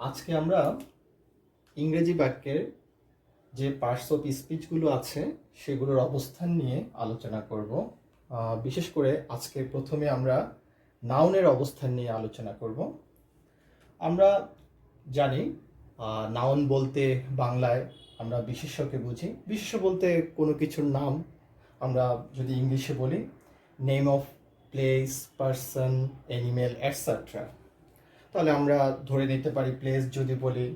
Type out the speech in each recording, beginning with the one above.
আজকে আমরা ইংরেজি বাক্যের যে পার্টস অফ স্পিচগুলো আছে সেগুলোর অবস্থান নিয়ে আলোচনা করব। বিশেষ করে আজকে প্রথমে আমরা নাউনের অবস্থান নিয়ে আলোচনা করব। আমরা জানি নাউন বলতে বাংলায় আমরা বিশেষ্যকে বুঝি। বিশেষ্য বলতে কোনো কিছুর নাম। আমরা যদি ইংলিশে বলি name of place, person, animal etcetera. তাহলে আমরা ধরে নিতে পারি প্লেস যদি বলি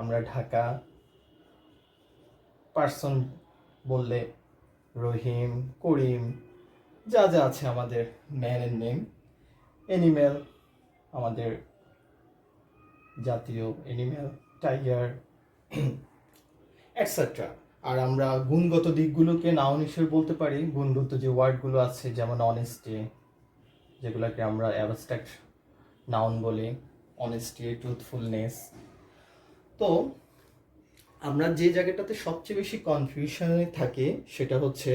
আমরা ঢাকা, পার্সন বললে রহিম, করিম, যা যা আছে আমাদের ম্যানের নেম, অ্যানিমেল আমাদের জাতীয় অ্যানিমেল টাইগার এটসেট্রা। আর আমরা গুণগত দিকগুলোকে নাউন হিসেবে বলতে পারি। গুণগত যে ওয়ার্ডগুলো আছে যেমন অনেস্টি, যেগুলোকে আমরা অ্যাবস্ট্রাক্ট নাউন বলি, অনেস্টি, ট্রুথফুলনেস। তো আমরা যে জায়গাটাতে সবচেয়ে বেশি কনফিউশনে থাকে সেটা হচ্ছে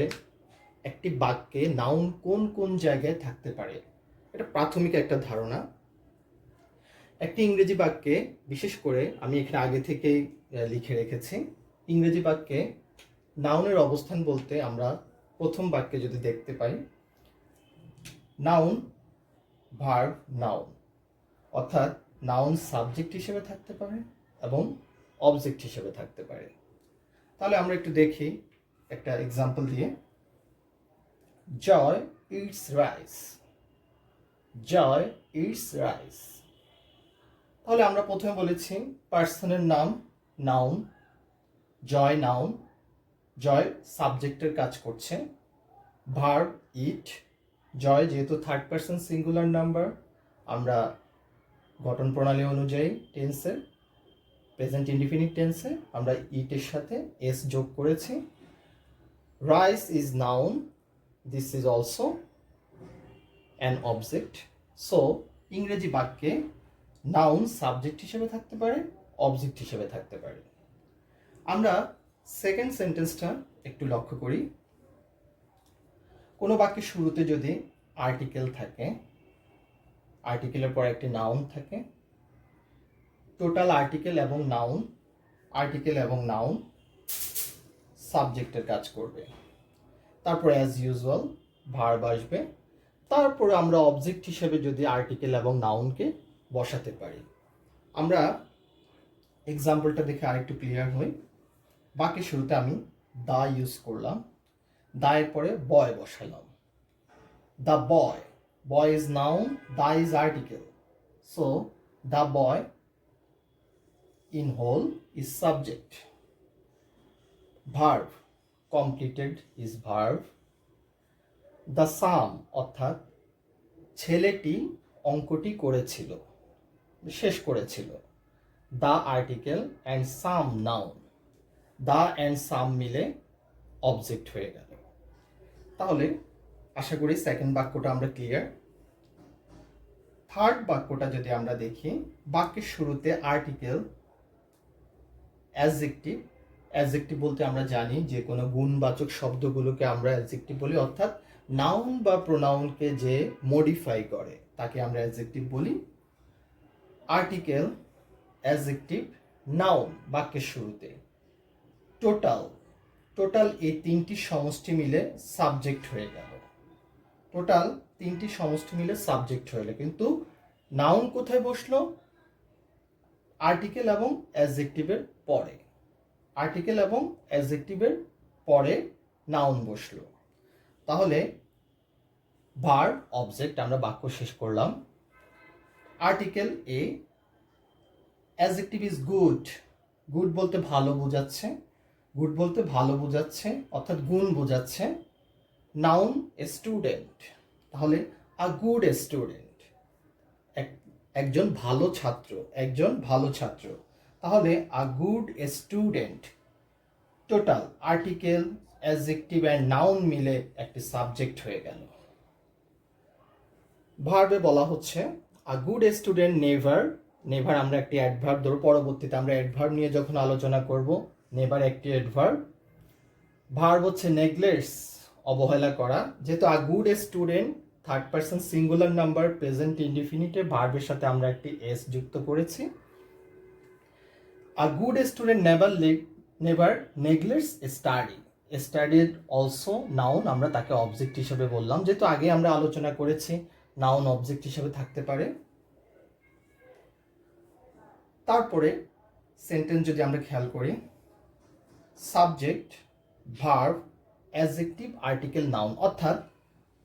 একটি বাক্যে নাউন কোন কোন জায়গায় থাকতে পারে। এটা প্রাথমিক একটা ধারণা। একটি ইংরেজি বাক্যে, বিশেষ করে আমি এখানে আগে থেকেই লিখে রেখেছি, ইংরেজি বাক্যে নাউনের অবস্থান বলতে আমরা প্রথম বাক্যে যদি দেখতে পাই নাউন, ভার্ব, নাউন, অর্থাৎ নাউন সাবজেক্ট হিসেবে থাকতে পারে এবং অবজেক্ট হিসেবে থাকতে পারে। তাহলে আমরা একটু দেখি একটা এক্সাম্পল দিয়ে। জয় ইটস রাইস, জয় ইটস রাইস। তাহলে আমরা প্রথমে বলেছি পার্সনের নাম নাউন, জয় নাউন, জয় সাবজেক্টের কাজ করছে। ভার্ব ইট, জয় যেহেতু থার্ড পার্সন সিঙ্গুলার নাম্বার, আমরা গঠন প্রণালী অনুযায়ী টেন্সের প্রেজেন্ট ইনডিফিনিট টেন্সে আমরা ইটের সাথে এস যোগ করেছি। Rice is noun, this is also an object. So ইংরেজি বাক্যে নাউন সাবজেক্ট হিসেবে থাকতে পারে, অবজেক্ট হিসেবে থাকতে পারে। আমরা সেকেন্ড সেন্টেন্সটা একটু লক্ষ্য করি। কোনো বাক্যের শুরুতে যদি আর্টিকেল থাকে, আর্টিকেলের পর একটি নাউন থাকে, টোটাল আর্টিকেল এবং নাউন, আর্টিকেল এবং নাউন সাবজেক্টের কাজ করবে। তারপর অ্যাজ ইউজুয়াল ভার্ব আসবে। তারপরে আমরা অবজেক্ট হিসেবে যদি আর্টিকেল এবং নাউনকে বসাতে পারি। আমরা এক্সাম্পলটা দেখে আরেকটু ক্লিয়ার হই। বাক্যের শুরুতে আমি দা ইউজ করলাম, দায়ের পরে বয় বসালাম। The boy, boy is noun, the is article. So the boy in whole is subject. Verb completed is verb. The sum অর্থাৎ ছেলেটি অঙ্কটি করেছিল, শেষ করেছিল। The article and some noun, the and some মিলে অবজেক্ট হয়ে গেল। তাহলে আশা করি সেকেন্ড বাক্যটা আমরা ক্লিয়ার। থার্ড বাক্যটা যদি আমরা দেখি, বাক্যের শুরুতে আর্টিকেল, অ্যাডজেক্টিভ। অ্যাডজেক্টিভ বলতে আমরা জানি যে কোনো গুণবাচক শব্দগুলোকে আমরা অ্যাডজেক্টিভ বলি, অর্থাৎ নাউন বা প্রোনাউনকে যে মডিফাই করে তাকে আমরা অ্যাডজেক্টিভ বলি। আর্টিকেল, অ্যাডজেক্টিভ, নাউন বাক্যের শুরুতে। টোটাল, টোটাল এই তিনটি সমষ্টি মিলে সাবজেক্ট হয়ে গেল। টোটাল তিনটি সমষ্টি মিলে সাবজেক্ট হয়ে গেল, কিন্তু নাউন কোথায় বসলো? আর্টিকেল এবং অ্যাডজেক্টিভের পরে। আর্টিকেল এবং অ্যাডজেক্টিভের পরে নাউন বসলো। তাহলে ভার্ব, অবজেক্ট, আমরা বাক্য শেষ করলাম। Article a, adjective is good, good বলতে ভালো বোঝাচ্ছে, গুড বলতে ভালো বোঝাচ্ছে অর্থাৎ গুণ বোঝাচ্ছে। নাউন স্টুডেন্ট, তাহলে আ গুড স্টুডেন্ট, একজন ভালো ছাত্র, একজন ভালো ছাত্র। তাহলে আ good student, total article, adjective and noun মিলে একটি সাবজেক্ট হয়ে গেল। ভার্বে বলা হচ্ছে আ গুড স্টুডেন্ট নেভার, নেভার আমরা একটি অ্যাডভার্ব ধরো, পরবর্তীতে আমরা অ্যাডভার্ব নিয়ে যখন আলোচনা করব, নেভার একটি অ্যাডভার্ব। ভার্ব হচ্ছে নেগলেক্টস, অবহেলা করা। যেহেতু a good student third person singular number, present ইনডিফিনিটে ভার্বের সাথে আমরা একটি এস যুক্ত করেছি। A good student never neglects study. স্টাডির অলসো নাউন, আমরা তাকে অবজেক্ট হিসেবে বললাম, যেহেতু আগে আমরা আলোচনা করেছি নাউন অবজেক্ট হিসেবে থাকতে পারে। তারপরে সেন্টেন্স যদি আমরা খেয়াল করি, subject, verb, adjective, article, noun, অর্থাৎ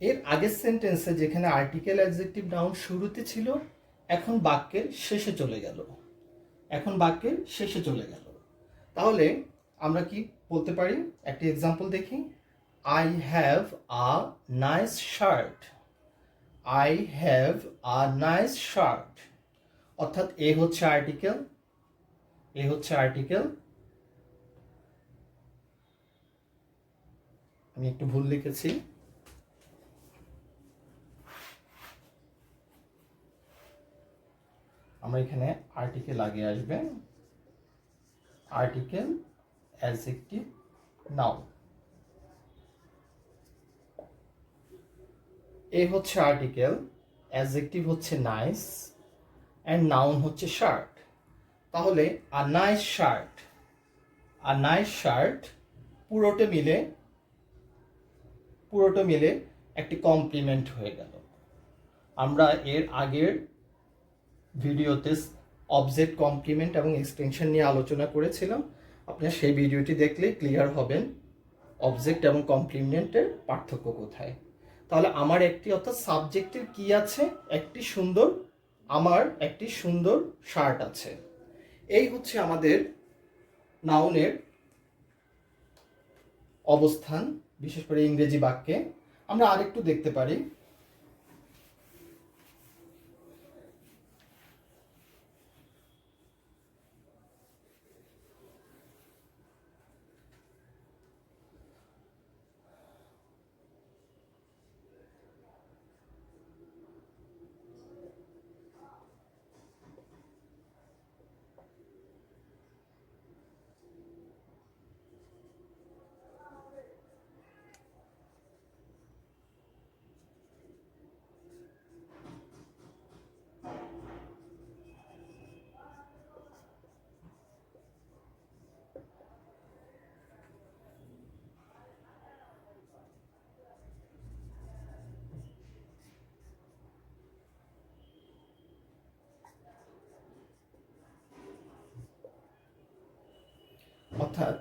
এর আগের সেন্টেন্সে যেখানে আর্টিকেল, অ্যাডজেক্টিভ, নাউন শুরুতে ছিল, এখন বাক্যের শেষে চলে গেল, তাহলে আমরা কি বলতে পারি? একটি এক্সাম্পল দেখি। I have a nice shirt. I have a nice shirt, অর্থাৎ এ হচ্ছে আর্টিকেল, আমি একটু ভুল লিখেছি। আমরা এখানে আর্টিকেল আগে আসবে, আর্টিকেল, অ্যাডজেক্টিভ, নাউন। এ হচ্ছে আর্টিকেল, অ্যাডজেক্টিভ হচ্ছে নাইস, অ্যান্ড নাউন হচ্ছে শার্ট। তাহলে আ নাইস শার্ট পুরোটা মিলে একটি কমপ্লিমেন্ট হয়ে গেল। আমরা এর আগের ভিডিওতে অবজেক্ট, কমপ্লিমেন্ট এবং এক্সটেনশন নিয়ে আলোচনা করেছিলাম। আপনারা সেই ভিডিওটি দেখলে ক্লিয়ার হবেন অবজেক্ট এবং কমপ্লিমেন্টের পার্থক্য কোথায়। তাহলে আমার অর্থাৎ সাবজেক্টের কি আছে? আমার একটি সুন্দর শার্ট আছে। এই হচ্ছে আমাদের নাউনের অবস্থান, বিশেষ করে ইংরেজি বাক্যে। আমরা আরেকটু দেখতে পারি। অর্থাৎ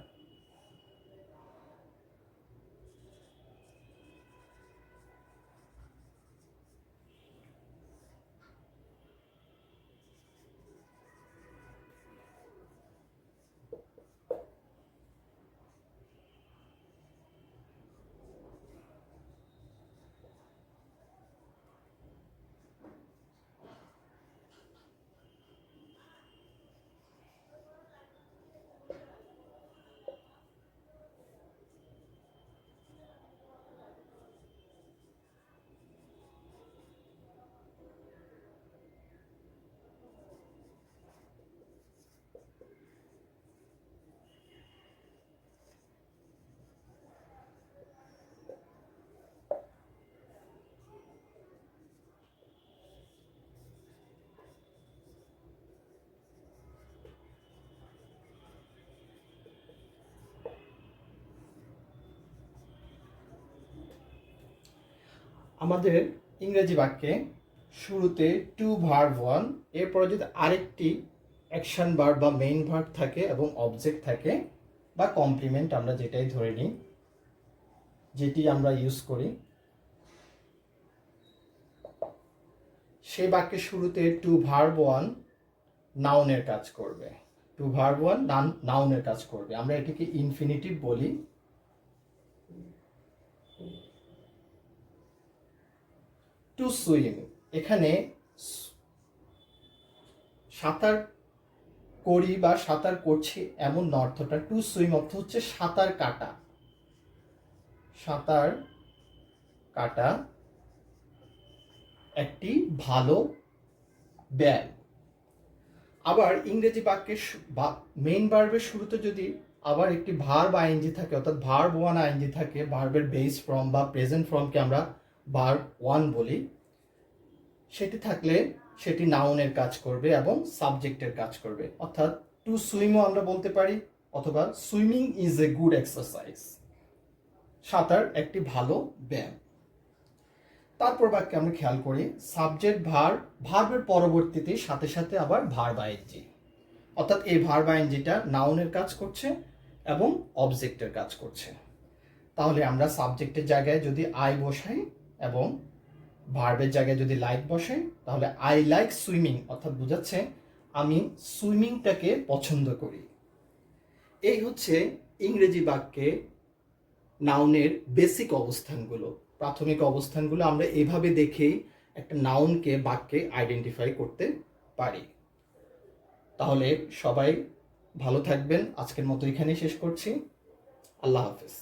আমাদের ইংরেজি বাক্যে শুরুতে টু ভার্ব ওয়ান, এরপরে যদি আরেকটি অ্যাকশন ভার্ব বা মেইন ভার্ব থাকে এবং অবজেক্ট থাকে বা কমপ্লিমেন্ট, আমরা যেটাই ধরে নিই, যেটি আমরা ইউজ করি, সেই বাক্যের শুরুতে টু ভার্ব ওয়ান নাউনের কাজ করবে। আমরা এটিকে ইনফিনিটিভ বলি। টু সুইম, এখানে সাঁতার করি বা সাঁতার করছি এমন অর্থটা। টু সুইম অর্থ হচ্ছে সাঁতার কাটা একটি ভালো ব্যায়াম। আবার ইংরেজি বাক্যের মেইন ভার্বের শুরুতে যদি আবার একটি ভার্ব আইএনজি থাকে, অর্থাৎ ভার্ব ওয়ান আইএনজি থাকে, ভার্বের বেস ফর্ম বা প্রেজেন্ট ফর্মকে আমরা ভার্ব ওয়ান বলি, সেটি থাকলে সেটি নাউনের কাজ করবে এবং সাবজেক্টের কাজ করবে। অর্থাৎ টু সুইমও আমরা বলতে পারি, অথবা swimming is a good exercise, সাঁতার একটি ভালো ব্যায়াম। তারপর বাক্যে আমরা খেয়াল করি সাবজেক্ট ভার্বের পরবর্তীতে সাথে সাথে আবার ভার্ব আইএনজি, অর্থাৎ এই ভার্ব আইএনজিটা নাউনের কাজ করছে এবং অবজেক্টের কাজ করছে। তাহলে আমরা সাবজেক্টের জায়গায় যদি আই বসাই এবং ভার্বের জায়গায় যদি লাইক বসাই, তাহলে আই লাইক সুইমিং, অর্থাৎ বোঝাচ্ছে আমি সুইমিংটাকে পছন্দ করি। এই হচ্ছে ইংরেজি বাক্যে নাউনের বেসিক অবস্থানগুলো, প্রাথমিক অবস্থানগুলো আমরা এভাবে দেখেই একটা নাউনকে বাক্যে আইডেন্টিফাই করতে পারি। তাহলে সবাই ভালো থাকবেন, আজকের মতো এখানেই শেষ করছি। আল্লাহ হাফেজ।